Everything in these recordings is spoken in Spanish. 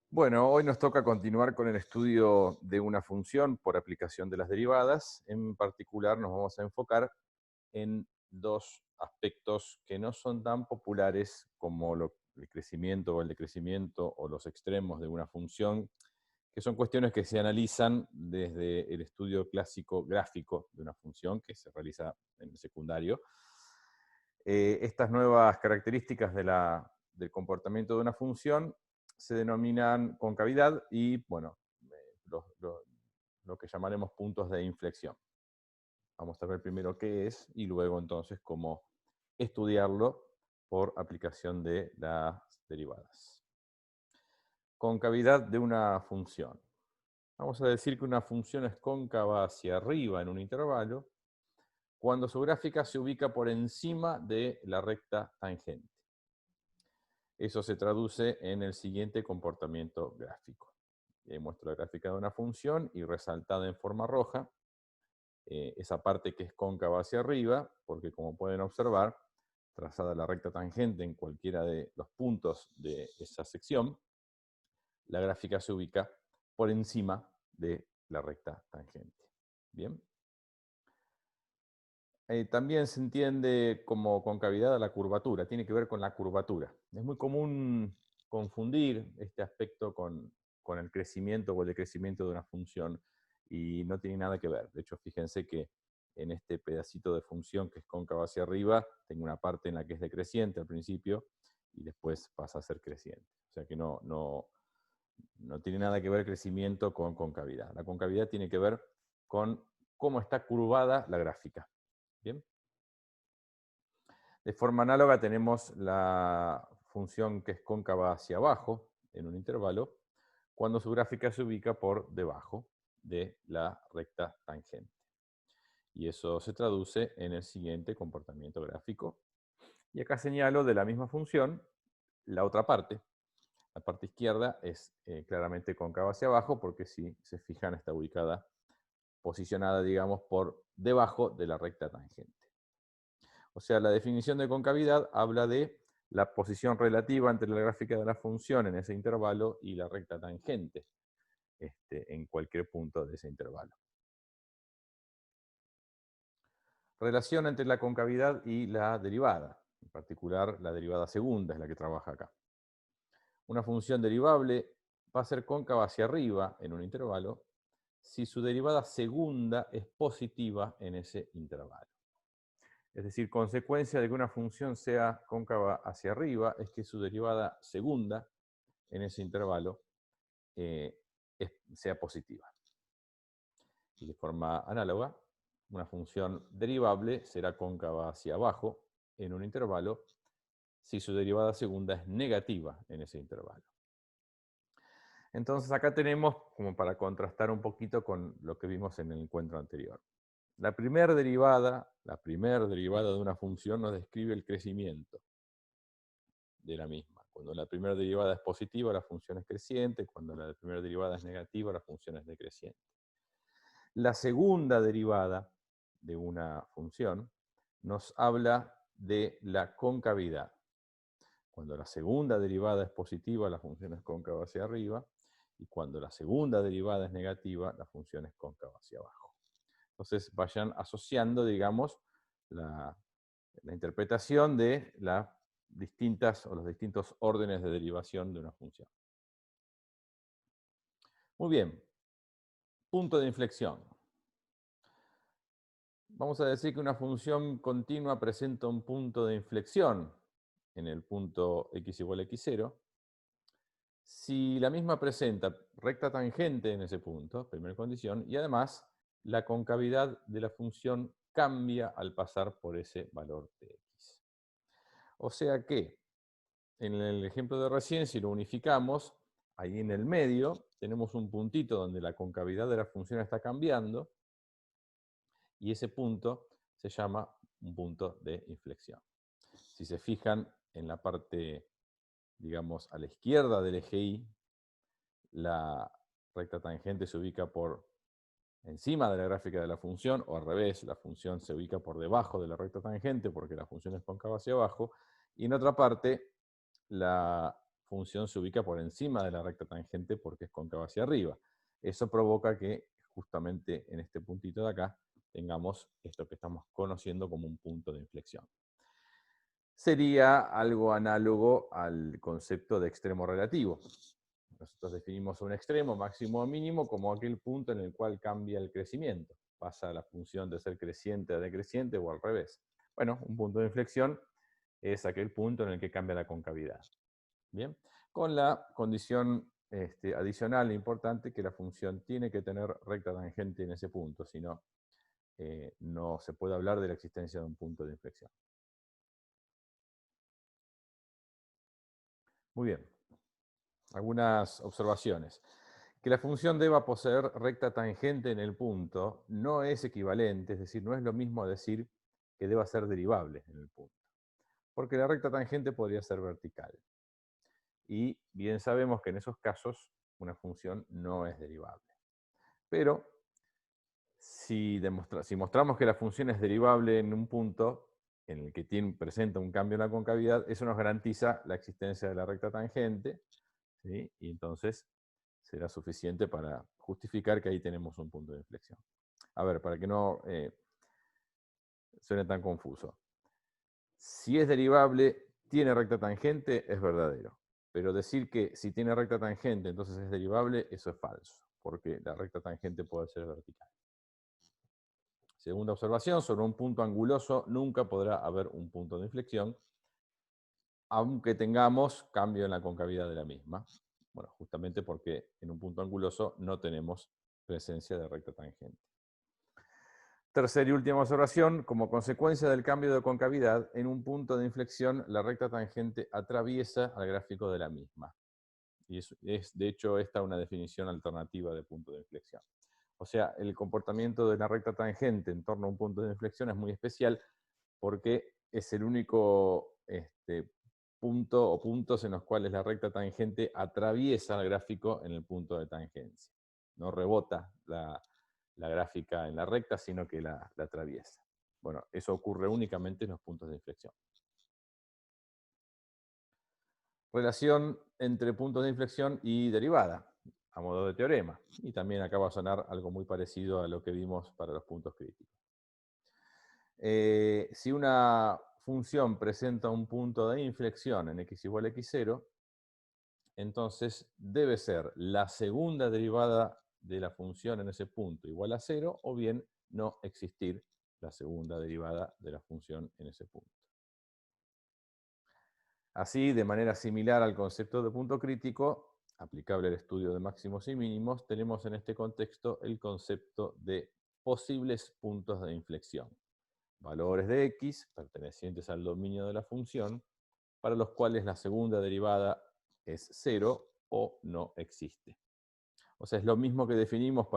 Bueno, hoy nos toca continuar con el estudio de una función por aplicación de las derivadas. En particular nos vamos a enfocar en dos aspectos que no son tan populares como el crecimiento o el decrecimiento o los extremos de una función, que son cuestiones que se analizan desde el estudio clásico gráfico de una función que se realiza en el secundario. Estas nuevas características del comportamiento de una función se denominan concavidad y, bueno, lo que llamaremos puntos de inflexión. Vamos a ver primero qué es y luego entonces cómo estudiarlo por aplicación de las derivadas. Concavidad de una función. Vamos a decir que una función es cóncava hacia arriba en un intervalo cuando su gráfica se ubica por encima de la recta tangente. Eso se traduce en el siguiente comportamiento gráfico. Muestro la gráfica de una función y resaltada en forma roja, esa parte que es cóncava hacia arriba, porque como pueden observar, trazada la recta tangente en cualquiera de los puntos de esa sección, la gráfica se ubica por encima de la recta tangente. Bien. También se entiende como concavidad a la curvatura, tiene que ver con la curvatura. Es muy común confundir este aspecto con el crecimiento o el decrecimiento de una función y no tiene nada que ver. De hecho, fíjense que en este pedacito de función que es cóncava hacia arriba, tengo una parte en la que es decreciente al principio y después pasa a ser creciente. O sea que no tiene nada que ver crecimiento con concavidad. La concavidad tiene que ver con cómo está curvada la gráfica. ¿Bien? De forma análoga tenemos la función que es cóncava hacia abajo en un intervalo, cuando su gráfica se ubica por debajo de la recta tangente. Y eso se traduce en el siguiente comportamiento gráfico. Y acá señalo de la misma función la otra parte. La parte izquierda es claramente cóncava hacia abajo porque si se fijan está ubicada, posicionada, digamos, por debajo de la recta tangente. O sea, la definición de concavidad habla de la posición relativa entre la gráfica de la función en ese intervalo y la recta tangente en cualquier punto de ese intervalo. Relación entre la concavidad y la derivada. En particular, la derivada segunda es la que trabaja acá. Una función derivable va a ser cóncava hacia arriba en un intervalo si su derivada segunda es positiva en ese intervalo. Es decir, consecuencia de que una función sea cóncava hacia arriba es que su derivada segunda en ese intervalo sea positiva. Y de forma análoga, una función derivable será cóncava hacia abajo en un intervalo si su derivada segunda es negativa en ese intervalo. Entonces acá tenemos, como para contrastar un poquito con lo que vimos en el encuentro anterior. La primera derivada de una función nos describe el crecimiento de la misma. Cuando la primera derivada es positiva, la función es creciente. Cuando la primera derivada es negativa, la función es decreciente. La segunda derivada de una función nos habla de la concavidad. Cuando la segunda derivada es positiva, la función es cóncava hacia arriba. Y cuando la segunda derivada es negativa, la función es cóncava hacia abajo. Entonces vayan asociando, digamos, la interpretación de las distintas o los distintos órdenes de derivación de una función. Muy bien, punto de inflexión. Vamos a decir que una función continua presenta un punto de inflexión en el punto x igual a x0, si la misma presenta recta tangente en ese punto, primera condición, y además la concavidad de la función cambia al pasar por ese valor de x. O sea que, en el ejemplo de recién, si lo unificamos, ahí en el medio tenemos un puntito donde la concavidad de la función está cambiando, y ese punto se llama un punto de inflexión. Si se fijan en la parte, digamos, a la izquierda del eje Y, la recta tangente se ubica por encima de la gráfica de la función, o al revés, la función se ubica por debajo de la recta tangente porque la función es cóncava hacia abajo, y en otra parte, la función se ubica por encima de la recta tangente porque es cóncava hacia arriba. Eso provoca que justamente en este puntito de acá tengamos esto que estamos conociendo como un punto de inflexión. Sería algo análogo al concepto de extremo relativo. Nosotros definimos un extremo, máximo o mínimo, como aquel punto en el cual cambia el crecimiento. Pasa la función de ser creciente a decreciente o al revés. Bueno, un punto de inflexión es aquel punto en el que cambia la concavidad. Bien, con la condición adicional e importante que la función tiene que tener recta tangente en ese punto, si no, no se puede hablar de la existencia de un punto de inflexión. Muy bien, algunas observaciones. Que la función deba poseer recta tangente en el punto no es equivalente, es decir, no es lo mismo decir que deba ser derivable en el punto, porque la recta tangente podría ser vertical. Y bien sabemos que en esos casos una función no es derivable. Pero si mostramos que la función es derivable en un punto en el que presenta un cambio en la concavidad, eso nos garantiza la existencia de la recta tangente, ¿sí? Y entonces será suficiente para justificar que ahí tenemos un punto de inflexión. A ver, para que no suene tan confuso. Si es derivable, tiene recta tangente, es verdadero. Pero decir que si tiene recta tangente, entonces es derivable, eso es falso, porque la recta tangente puede ser vertical. Segunda observación, sobre un punto anguloso nunca podrá haber un punto de inflexión, aunque tengamos cambio en la concavidad de la misma. Bueno, justamente porque en un punto anguloso no tenemos presencia de recta tangente. Tercera y última observación, como consecuencia del cambio de concavidad, en un punto de inflexión la recta tangente atraviesa al gráfico de la misma. Y es de hecho esta una definición alternativa de punto de inflexión. O sea, el comportamiento de la recta tangente en torno a un punto de inflexión es muy especial porque es el único punto o puntos en los cuales la recta tangente atraviesa el gráfico en el punto de tangencia. No rebota la gráfica en la recta, sino que la atraviesa. Bueno, eso ocurre únicamente en los puntos de inflexión. Relación entre puntos de inflexión y derivada, a modo de teorema. Y también acá va a sonar algo muy parecido a lo que vimos para los puntos críticos. Si una función presenta un punto de inflexión en x igual a x0, entonces debe ser la segunda derivada de la función en ese punto igual a 0, o bien no existir la segunda derivada de la función en ese punto. Así, de manera similar al concepto de punto crítico, aplicable al estudio de máximos y mínimos, tenemos en este contexto el concepto de posibles puntos de inflexión. Valores de x pertenecientes al dominio de la función, para los cuales la segunda derivada es 0 o no existe. O sea, es lo mismo que definimos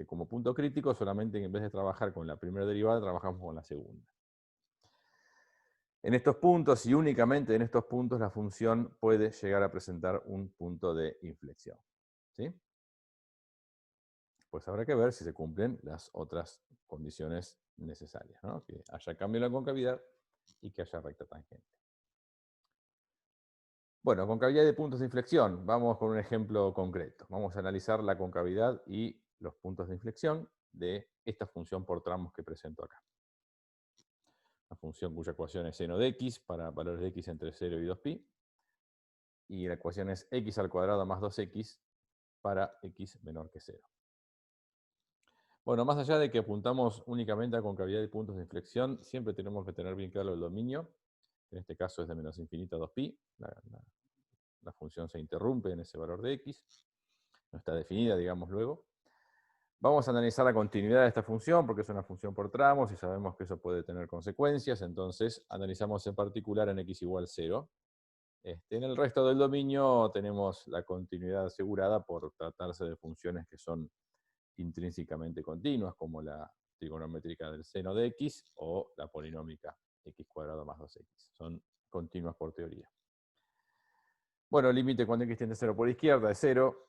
como punto crítico, solamente que en vez de trabajar con la primera derivada, trabajamos con la segunda. En estos puntos, y únicamente en estos puntos, la función puede llegar a presentar un punto de inflexión. ¿Sí? Pues habrá que ver si se cumplen las otras condiciones necesarias, ¿no? Que haya cambio en la concavidad y que haya recta tangente. Bueno, concavidad de puntos de inflexión. Vamos con un ejemplo concreto. Vamos a analizar la concavidad y los puntos de inflexión de esta función por tramos que presento acá. Una función cuya ecuación es seno de x para valores de x entre 0 y 2pi. Y la ecuación es x al cuadrado más 2x para x menor que 0. Bueno, más allá de que apuntamos únicamente a concavidad de puntos de inflexión, siempre tenemos que tener bien claro el dominio. En este caso es de menos infinito a 2pi. La función se interrumpe en ese valor de x. No está definida, digamos, luego. Vamos a analizar la continuidad de esta función, porque es una función por tramos y sabemos que eso puede tener consecuencias. Entonces, analizamos en particular en x igual 0. En el resto del dominio tenemos la continuidad asegurada por tratarse de funciones que son intrínsecamente continuas, como la trigonométrica del seno de x o la polinómica x cuadrado más 2x. Son continuas por teoría. Bueno, el límite cuando x tiende a 0 por izquierda es 0,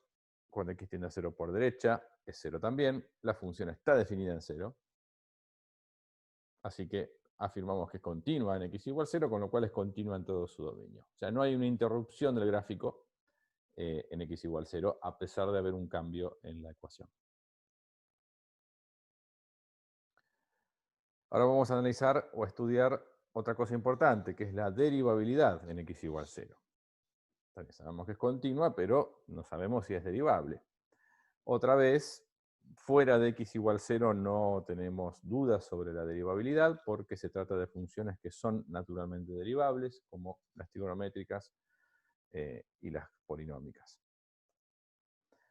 cuando x tiende a 0 por derecha es 0 también. La función está definida en 0. Así que afirmamos que es continua en x igual 0, con lo cual es continua en todo su dominio. O sea, no hay una interrupción del gráfico en x igual 0, a pesar de haber un cambio en la ecuación. Ahora vamos a analizar o a estudiar otra cosa importante, que es la derivabilidad en x igual 0. También sabemos que es continua, pero no sabemos si es derivable. Otra vez, fuera de x igual 0 no tenemos dudas sobre la derivabilidad, porque se trata de funciones que son naturalmente derivables, como las trigonométricas y las polinómicas.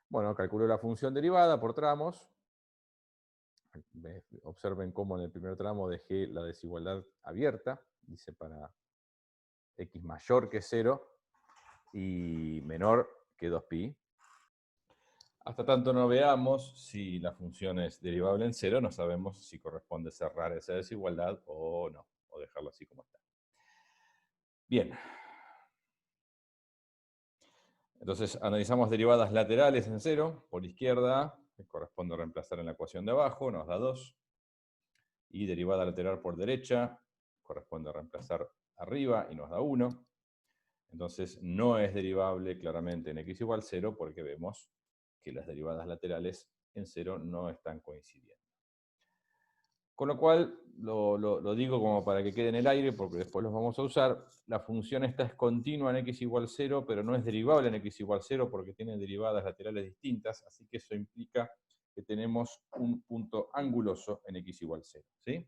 Bueno, calculo la función derivada por tramos. Observen cómo en el primer tramo dejé la desigualdad abierta, dice para x mayor que 0 y menor que 2pi. Hasta tanto no veamos si la función es derivable en 0, no sabemos si corresponde cerrar esa desigualdad o no, o dejarlo así como está. Bien. Entonces analizamos derivadas laterales en 0, por izquierda, que corresponde reemplazar en la ecuación de abajo, nos da 2. Y derivada lateral por derecha, corresponde reemplazar arriba y nos da 1. Entonces no es derivable claramente en x igual 0 porque vemos que las derivadas laterales en 0 no están coincidiendo. Con lo cual, lo digo como para que quede en el aire, porque después los vamos a usar. La función esta es continua en x igual 0, pero no es derivable en x igual 0 porque tiene derivadas laterales distintas, así que eso implica que tenemos un punto anguloso en x igual 0. ¿Sí?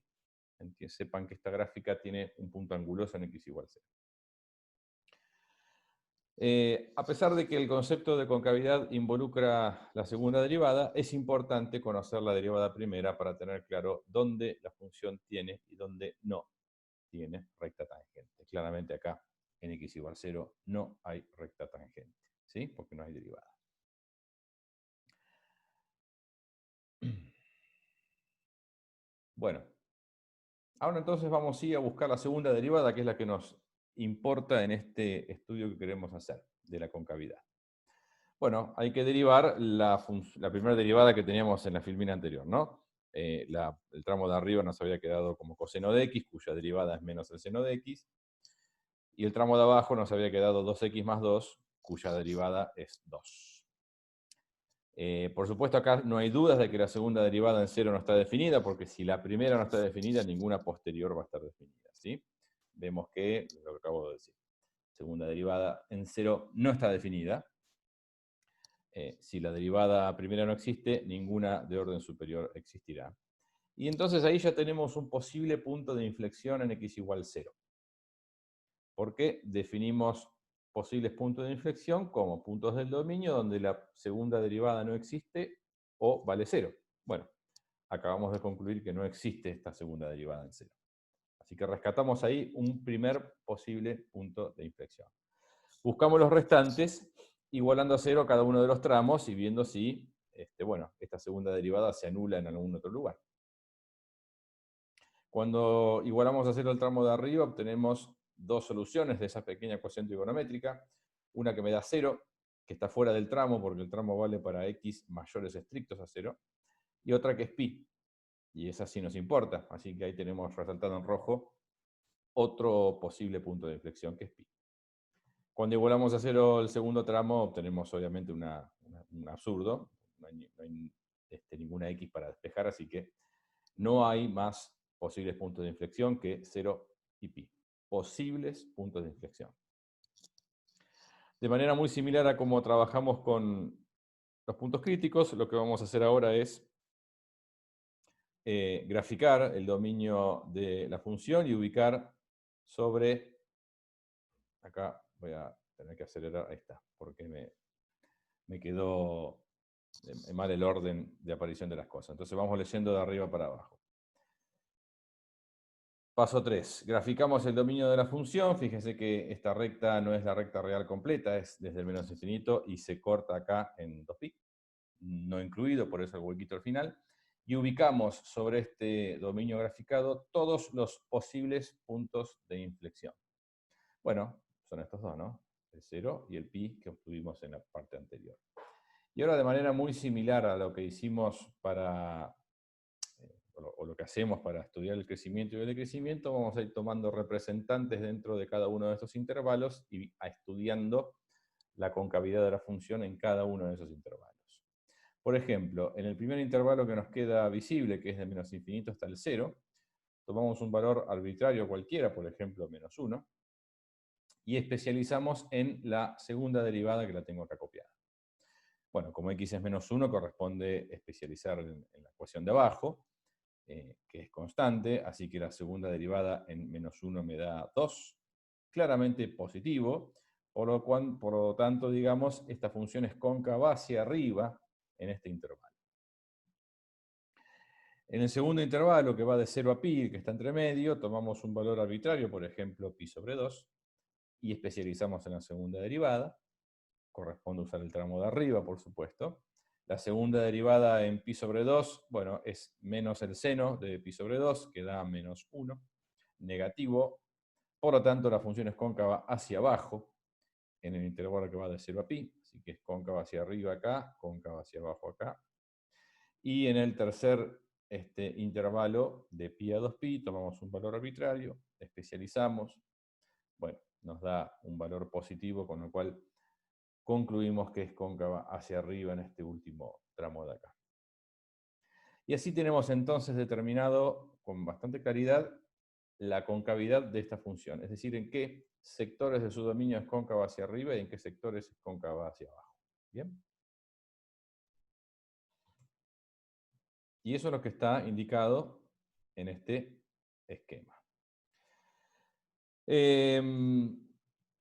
Que sepan que esta gráfica tiene un punto anguloso en x igual 0. A pesar de que el concepto de concavidad involucra la segunda derivada, es importante conocer la derivada primera para tener claro dónde la función tiene y dónde no tiene recta tangente. Claramente acá, en x igual 0, no hay recta tangente, ¿sí? Porque no hay derivada. Bueno, ahora entonces vamos a buscar la segunda derivada, que es la que nos importa en este estudio que queremos hacer de la concavidad. Bueno, hay que derivar la primera derivada que teníamos en la filmina anterior, ¿no? El tramo de arriba nos había quedado como coseno de x, cuya derivada es menos el seno de x, y el tramo de abajo nos había quedado 2x más 2, cuya derivada es 2. Por supuesto acá no hay dudas de que la segunda derivada en 0 no está definida, porque si la primera no está definida, ninguna posterior va a estar definida, ¿sí? Vemos que, lo que acabo de decir, segunda derivada en 0 no está definida. Si la derivada primera no existe, ninguna de orden superior existirá. Y entonces ahí ya tenemos un posible punto de inflexión en x igual 0. Porque definimos posibles puntos de inflexión como puntos del dominio donde la segunda derivada no existe o vale 0. Bueno, acabamos de concluir que no existe esta segunda derivada en 0. Así que rescatamos ahí un primer posible punto de inflexión. Buscamos los restantes, igualando a 0 cada uno de los tramos y viendo si esta segunda derivada se anula en algún otro lugar. Cuando igualamos a 0 el tramo de arriba, obtenemos dos soluciones de esa pequeña ecuación trigonométrica. Una que me da 0, que está fuera del tramo, porque el tramo vale para x mayores estrictos a 0, y otra que es pi, y esa sí nos importa, así que ahí tenemos resaltado en rojo otro posible punto de inflexión, que es pi. Cuando igualamos a 0 el segundo tramo, obtenemos obviamente un absurdo. No hay ninguna x para despejar, así que no hay más posibles puntos de inflexión que 0 y pi. Posibles puntos de inflexión. De manera muy similar a cómo trabajamos con los puntos críticos, lo que vamos a hacer ahora es graficar el dominio de la función y ubicar sobre... Acá voy a tener que acelerar, ahí está, porque me quedó mal el orden de aparición de las cosas. Entonces vamos leyendo de arriba para abajo. Paso 3. Graficamos el dominio de la función. Fíjense que esta recta no es la recta real completa, es desde el menos infinito y se corta acá en 2pi, no incluido, por eso el huequito al final. Y ubicamos sobre este dominio graficado todos los posibles puntos de inflexión. Bueno, son estos dos, ¿no? El 0 y el pi que obtuvimos en la parte anterior. Y ahora de manera muy similar a lo que hicimos para o lo que hacemos para estudiar el crecimiento y el decrecimiento, vamos a ir tomando representantes dentro de cada uno de estos intervalos y estudiando la concavidad de la función en cada uno de esos intervalos. Por ejemplo, en el primer intervalo que nos queda visible, que es de menos infinito hasta el 0, tomamos un valor arbitrario cualquiera, por ejemplo, menos 1, y especializamos en la segunda derivada que la tengo acá copiada. Bueno, como x es menos 1, corresponde especializar en la ecuación de abajo, que es constante, así que la segunda derivada en menos 1 me da 2, claramente positivo, por lo tanto, digamos, esta función es cóncava hacia arriba en este intervalo. En el segundo intervalo, que va de 0 a pi, que está entre medio, tomamos un valor arbitrario, por ejemplo, pi sobre 2, y especializamos en la segunda derivada. Corresponde usar el tramo de arriba, por supuesto. La segunda derivada en pi sobre 2, bueno, es menos el seno de pi sobre 2, que da menos 1, negativo. Por lo tanto, la función es cóncava hacia abajo, en el intervalo que va de 0 a pi, así que es cóncava hacia arriba acá, cóncava hacia abajo acá. Y en el tercer intervalo de pi a 2pi, tomamos un valor arbitrario, especializamos, bueno, nos da un valor positivo, con lo cual concluimos que es cóncava hacia arriba en este último tramo de acá. Y así tenemos entonces determinado con bastante claridad la concavidad de esta función, es decir, en qué sectores de su dominio es cóncava hacia arriba y en qué sectores es cóncava hacia abajo. ¿Bien? Y eso es lo que está indicado en este esquema.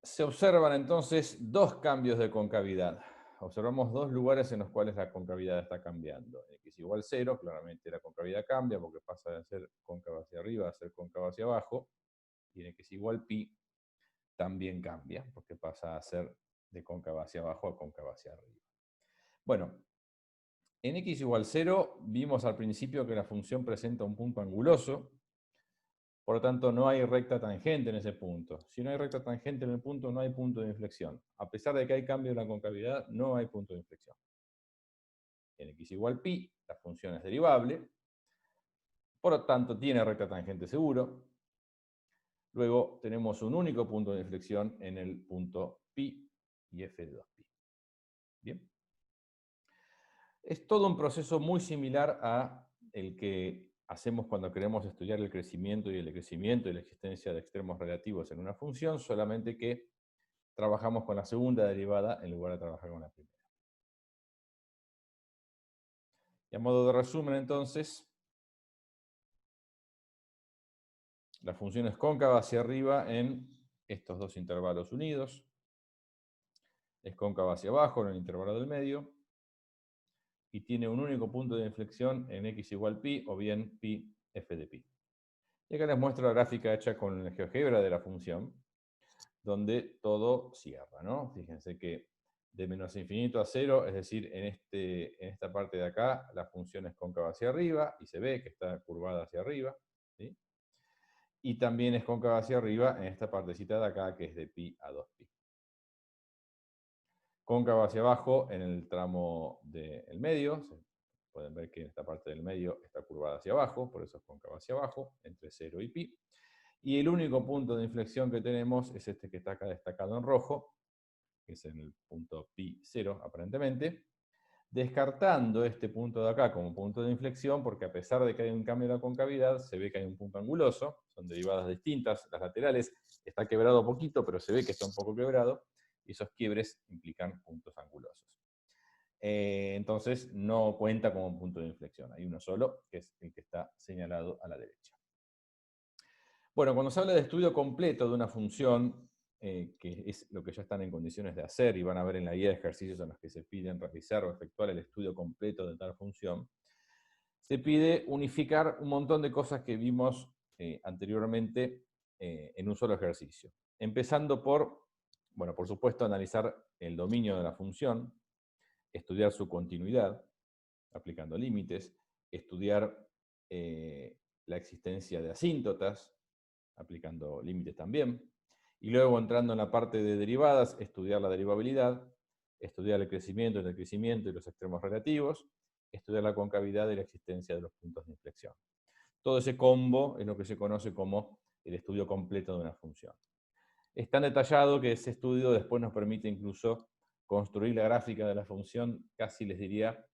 Se observan entonces dos cambios de concavidad. Observamos dos lugares en los cuales la concavidad está cambiando. En x igual 0, claramente la concavidad cambia porque pasa de ser cóncava hacia arriba a ser cóncava hacia abajo. Y en x igual pi también cambia porque pasa a ser de cóncava hacia abajo a cóncava hacia arriba. Bueno, en x igual 0 vimos al principio que la función presenta un punto anguloso. Por lo tanto, no hay recta tangente en ese punto. Si no hay recta tangente en el punto, no hay punto de inflexión. A pesar de que hay cambio en la concavidad, no hay punto de inflexión. En x igual pi, la función es derivable. Por lo tanto, tiene recta tangente seguro. Luego tenemos un único punto de inflexión en el punto pi y f de 2pi. ¿Bien? Es todo un proceso muy similar a el que hacemos cuando queremos estudiar el crecimiento y el decrecimiento y la existencia de extremos relativos en una función, solamente que trabajamos con la segunda derivada en lugar de trabajar con la primera. Y a modo de resumen, entonces, la función es cóncava hacia arriba en estos dos intervalos unidos, es cóncava hacia abajo en el intervalo del medio, y tiene un único punto de inflexión en x igual pi, o bien pi f de pi. Y acá les muestro la gráfica hecha con el GeoGebra de la función, donde todo cierra, ¿no? Fíjense que de menos infinito a 0, es decir, en esta parte de acá, la función es cóncava hacia arriba, y se ve que está curvada hacia arriba, ¿sí? Y también es cóncava hacia arriba en esta partecita de acá, que es de pi a 2pi. Cóncava hacia abajo en el tramo del medio, pueden ver que en esta parte del medio está curvada hacia abajo, por eso es cóncava hacia abajo, entre 0 y pi. Y el único punto de inflexión que tenemos es este que está acá destacado en rojo, que es en el punto pi 0 aparentemente, descartando este punto de acá como punto de inflexión, porque a pesar de que hay un cambio en la concavidad, se ve que hay un punto anguloso, son derivadas distintas, las laterales está quebrado poquito, pero se ve que está un poco quebrado, y esos quiebres implican puntos angulosos. Entonces no cuenta como punto de inflexión, hay uno solo, que es el que está señalado a la derecha. Bueno, cuando se habla de estudio completo de una función, que es lo que ya están en condiciones de hacer, y van a ver en la guía de ejercicios en los que se piden realizar o efectuar el estudio completo de tal función, se pide unificar un montón de cosas que vimos anteriormente en un solo ejercicio. Empezando por, bueno, por supuesto, analizar el dominio de la función, estudiar su continuidad, aplicando límites, estudiar la existencia de asíntotas, aplicando límites también, y luego entrando en la parte de derivadas, estudiar la derivabilidad, estudiar el crecimiento y los extremos relativos, estudiar la concavidad y la existencia de los puntos de inflexión. Todo ese combo es lo que se conoce como el estudio completo de una función. Es tan detallado que ese estudio después nos permite incluso construir la gráfica de la función, casi les diría,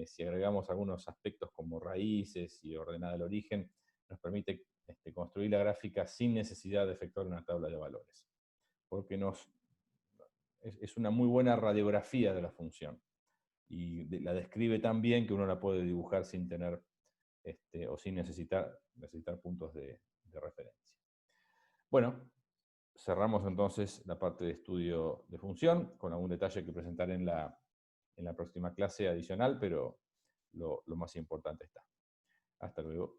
si agregamos algunos aspectos como raíces y ordenada el origen, nos permite construir la gráfica sin necesidad de efectuar una tabla de valores, porque es una muy buena radiografía de la función y la describe tan bien que uno la puede dibujar sin tener o sin necesitar puntos de referencia. Bueno, cerramos entonces la parte de estudio de función, con algún detalle que presentaré en la próxima clase adicional, pero lo más importante está. Hasta luego.